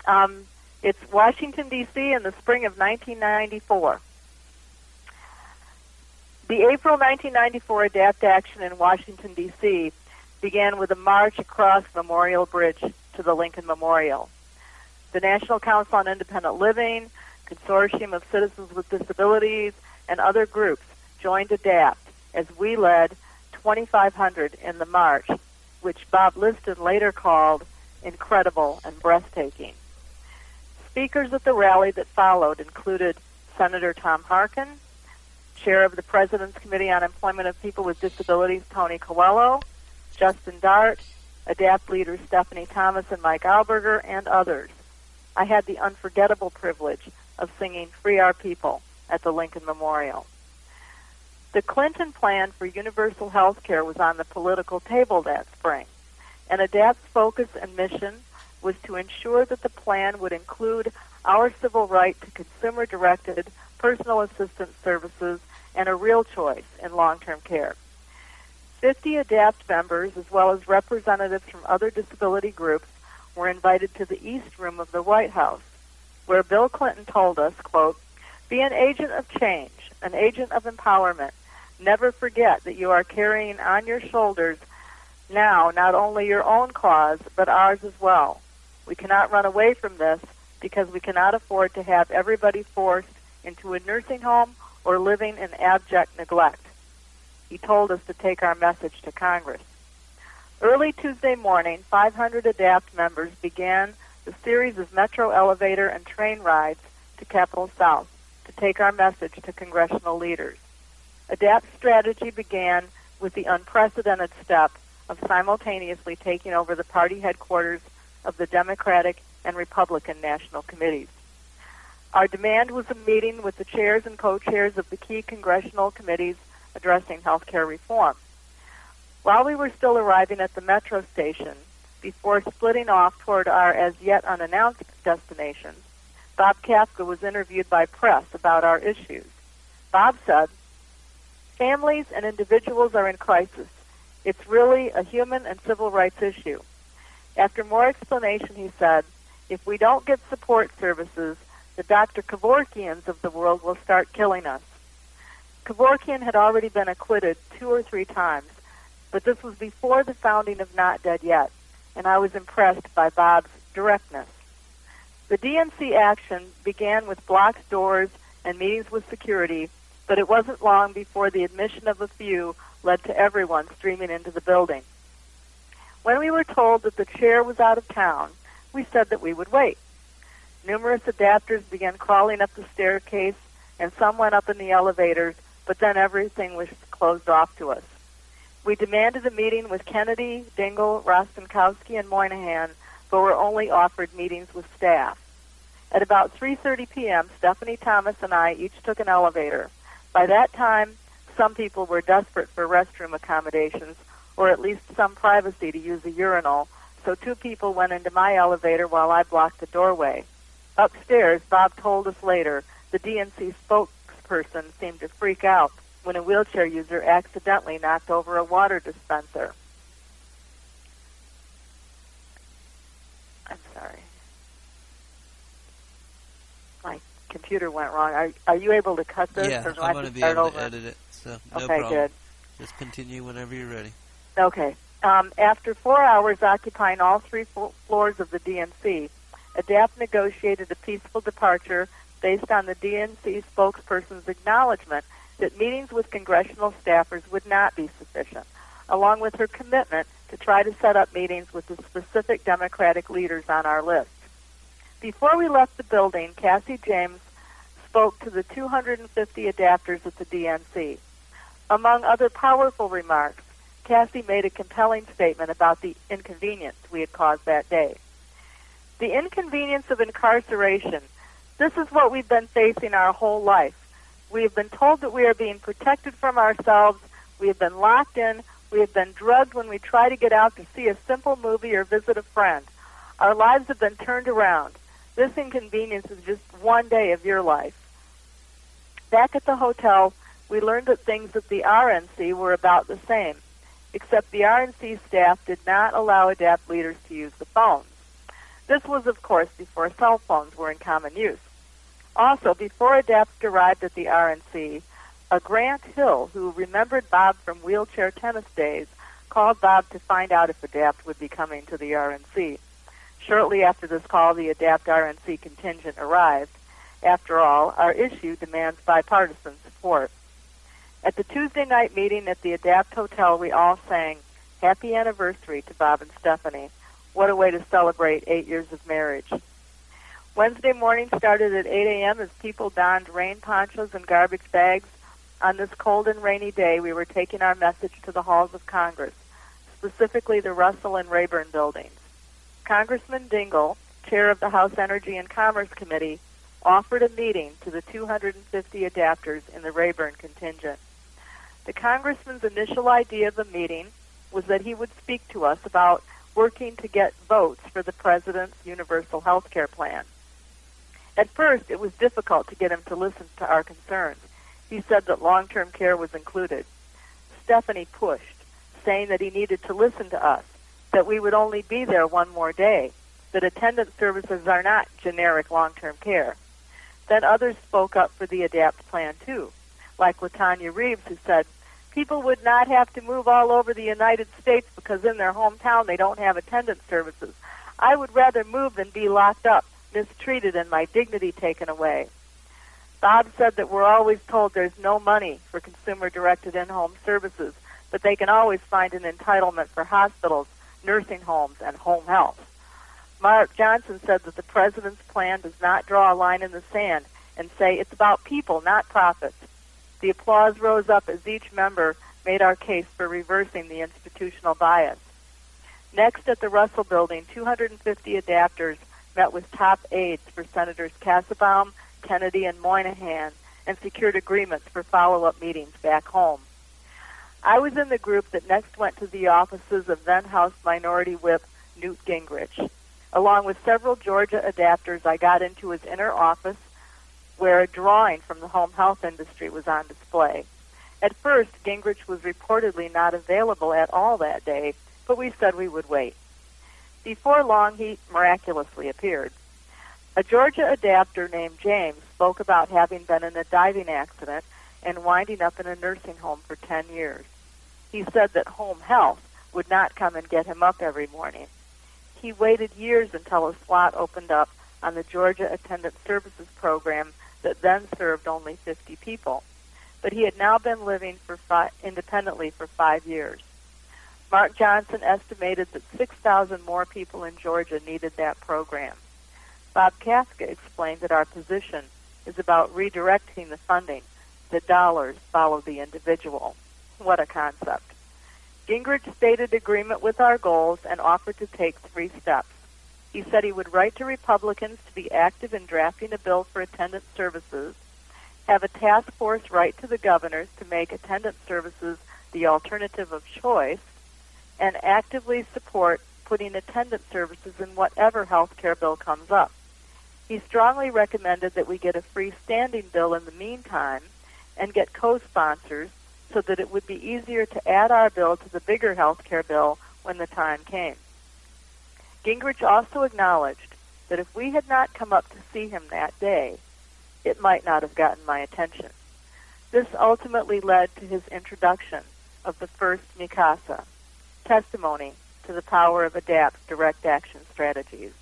It's Washington, D.C. in the spring of 1994. The April 1994 ADAPT action in Washington, D.C. began with a march across Memorial Bridge to the Lincoln Memorial. The National Council on Independent Living, Consortium of Citizens with Disabilities, and other groups joined ADAPT as we led 2,500 in the march, which Bob Liston later called incredible and breathtaking. Speakers at the rally that followed included Senator Tom Harkin, Chair of the President's Committee on Employment of People with Disabilities, Tony Coelho, Justin Dart, ADAPT leaders Stephanie Thomas and Mike Alberger, and others. I had the unforgettable privilege of singing Free Our People at the Lincoln Memorial. The Clinton plan for universal health care was on the political table that spring, and ADAPT's focus and mission was to ensure that the plan would include our civil right to consumer-directed personal assistance services and a real choice in long-term care. 50 ADAPT members, as well as representatives from other disability groups, were invited to the East Room of the White House, where Bill Clinton told us, quote, "Be an agent of change, an agent of empowerment. Never forget that you are carrying on your shoulders now not only your own cause, but ours as well. We cannot run away from this because we cannot afford to have everybody forced into a nursing home or living in abject neglect." He told us to take our message to Congress. Early Tuesday morning, 500 ADAPT members began the series of metro elevator and train rides to Capitol South to take our message to congressional leaders. ADAPT's strategy began with the unprecedented step of simultaneously taking over the party headquarters of the Democratic and Republican national committees. Our demand was a meeting with the chairs and co-chairs of the key congressional committees addressing health care reform. While we were still arriving at the metro station, before splitting off toward our as yet unannounced destinations, Bob Kafka was interviewed by press about our issues. Bob said, "Families and individuals are in crisis. It's really a human and civil rights issue." After more explanation, he said, "If we don't get support services, the Dr. Kevorkians of the world will start killing us." Kevorkian had already been acquitted 2 or 3 times, but this was before the founding of Not Dead Yet, and I was impressed by Bob's directness. The DNC action began with blocked doors and meetings with security, but it wasn't long before the admission of a few led to everyone streaming into the building. When we were told that the chair was out of town, we said that we would wait. Numerous adapters began crawling up the staircase, and some went up in the elevators, but then everything was closed off to us. We demanded a meeting with Kennedy, Dingell, Rostenkowski, and Moynihan, but were only offered meetings with staff. At about 3:30 p.m., Stephanie Thomas and I each took an elevator. By that time, some people were desperate for restroom accommodations, or at least some privacy to use a urinal, so 2 people went into my elevator while I blocked the doorway. Upstairs, Bob told us later, the DNC spokesperson seemed to freak out when a wheelchair user accidentally knocked over a water dispenser. I'm sorry. My computer went wrong. Are you able to cut this? Yeah, or do I'm I going to be start able over? to edit it, so no Okay, problem. good. Just continue whenever you're ready. Okay. After 4 hours occupying all 3 floors of the DNC, ADAPT negotiated a peaceful departure based on the DNC spokesperson's acknowledgement that meetings with congressional staffers would not be sufficient, along with her commitment to try to set up meetings with the specific Democratic leaders on our list. Before we left the building, Cassie James spoke to the 250 adapters at the DNC. Among other powerful remarks, Cassie made a compelling statement about the inconvenience we had caused that day. The inconvenience of incarceration. This is what we've been facing our whole life. We have been told that we are being protected from ourselves. We have been locked in. We have been drugged when we try to get out to see a simple movie or visit a friend. Our lives have been turned around. This inconvenience is just one day of your life. Back at the hotel, we learned that things at the RNC were about the same, except the RNC staff did not allow ADAPT leaders to use the phones. This was, of course, before cell phones were in common use. Also, before ADAPT arrived at the RNC, a Grant Hill, who remembered Bob from wheelchair tennis days, called Bob to find out if ADAPT would be coming to the RNC. Shortly after this call, the ADAPT RNC contingent arrived. After all, our issue demands bipartisan support. At the Tuesday night meeting at the ADAPT Hotel, we all sang Happy Anniversary to Bob and Stephanie. What a way to celebrate 8 years of marriage. Wednesday morning started at 8 a.m. as people donned rain ponchos and garbage bags. On this cold and rainy day, we were taking our message to the halls of Congress, specifically the Russell and Rayburn buildings. Congressman Dingell, chair of the House Energy and Commerce Committee, offered a meeting to the 250 adapters in the Rayburn contingent. The congressman's initial idea of the meeting was that he would speak to us about working to get votes for the president's universal health care plan. At first, it was difficult to get him to listen to our concerns. He said that long-term care was included. Stephanie pushed, saying that he needed to listen to us, that we would only be there one more day, that attendance services are not generic long-term care. Then others spoke up for the ADAPT plan, too, like LaTanya Reeves, who said, people would not have to move all over the United States because in their hometown they don't have attendance services. I would rather move than be locked up, mistreated, and my dignity taken away. Bob said that we're always told there's no money for consumer-directed in-home services, but they can always find an entitlement for hospitals, nursing homes, and home health. Mark Johnson said that the president's plan does not draw a line in the sand and say it's about people, not profits. The applause rose up as each member made our case for reversing the institutional bias. Next, at the Russell Building, 250 adapters met with top aides for Senators Kassebaum, Kennedy, and Moynihan, and secured agreements for follow-up meetings back home. I was in the group that next went to the offices of then-House Minority Whip Newt Gingrich. Along with several Georgia adapters, I got into his inner office where a drawing from the home health industry was on display. At first, Gingrich was reportedly not available at all that day, but we said we would wait. Before long, he miraculously appeared. A Georgia adapter named James spoke about having been in a diving accident and winding up in a nursing home for 10 years. He said that home health would not come and get him up every morning. He waited years until a slot opened up on the Georgia Attendant Services Program that then served only 50 people. But he had now been living independently for 5 years. Mark Johnson estimated that 6,000 more people in Georgia needed that program. Bob Kaska explained that our position is about redirecting the funding. The dollars follow the individual. What a concept. Gingrich stated agreement with our goals and offered to take 3 steps. He said he would write to Republicans to be active in drafting a bill for attendance services, have a task force write to the governors to make attendance services the alternative of choice, and actively support putting attendance services in whatever health care bill comes up. He strongly recommended that we get a freestanding bill in the meantime and get co-sponsors so that it would be easier to add our bill to the bigger health care bill when the time came. Gingrich also acknowledged that if we had not come up to see him that day, it might not have gotten my attention. This ultimately led to his introduction of the first Mikasa, Testimony to the Power of ADAPT's Direct Action Strategies.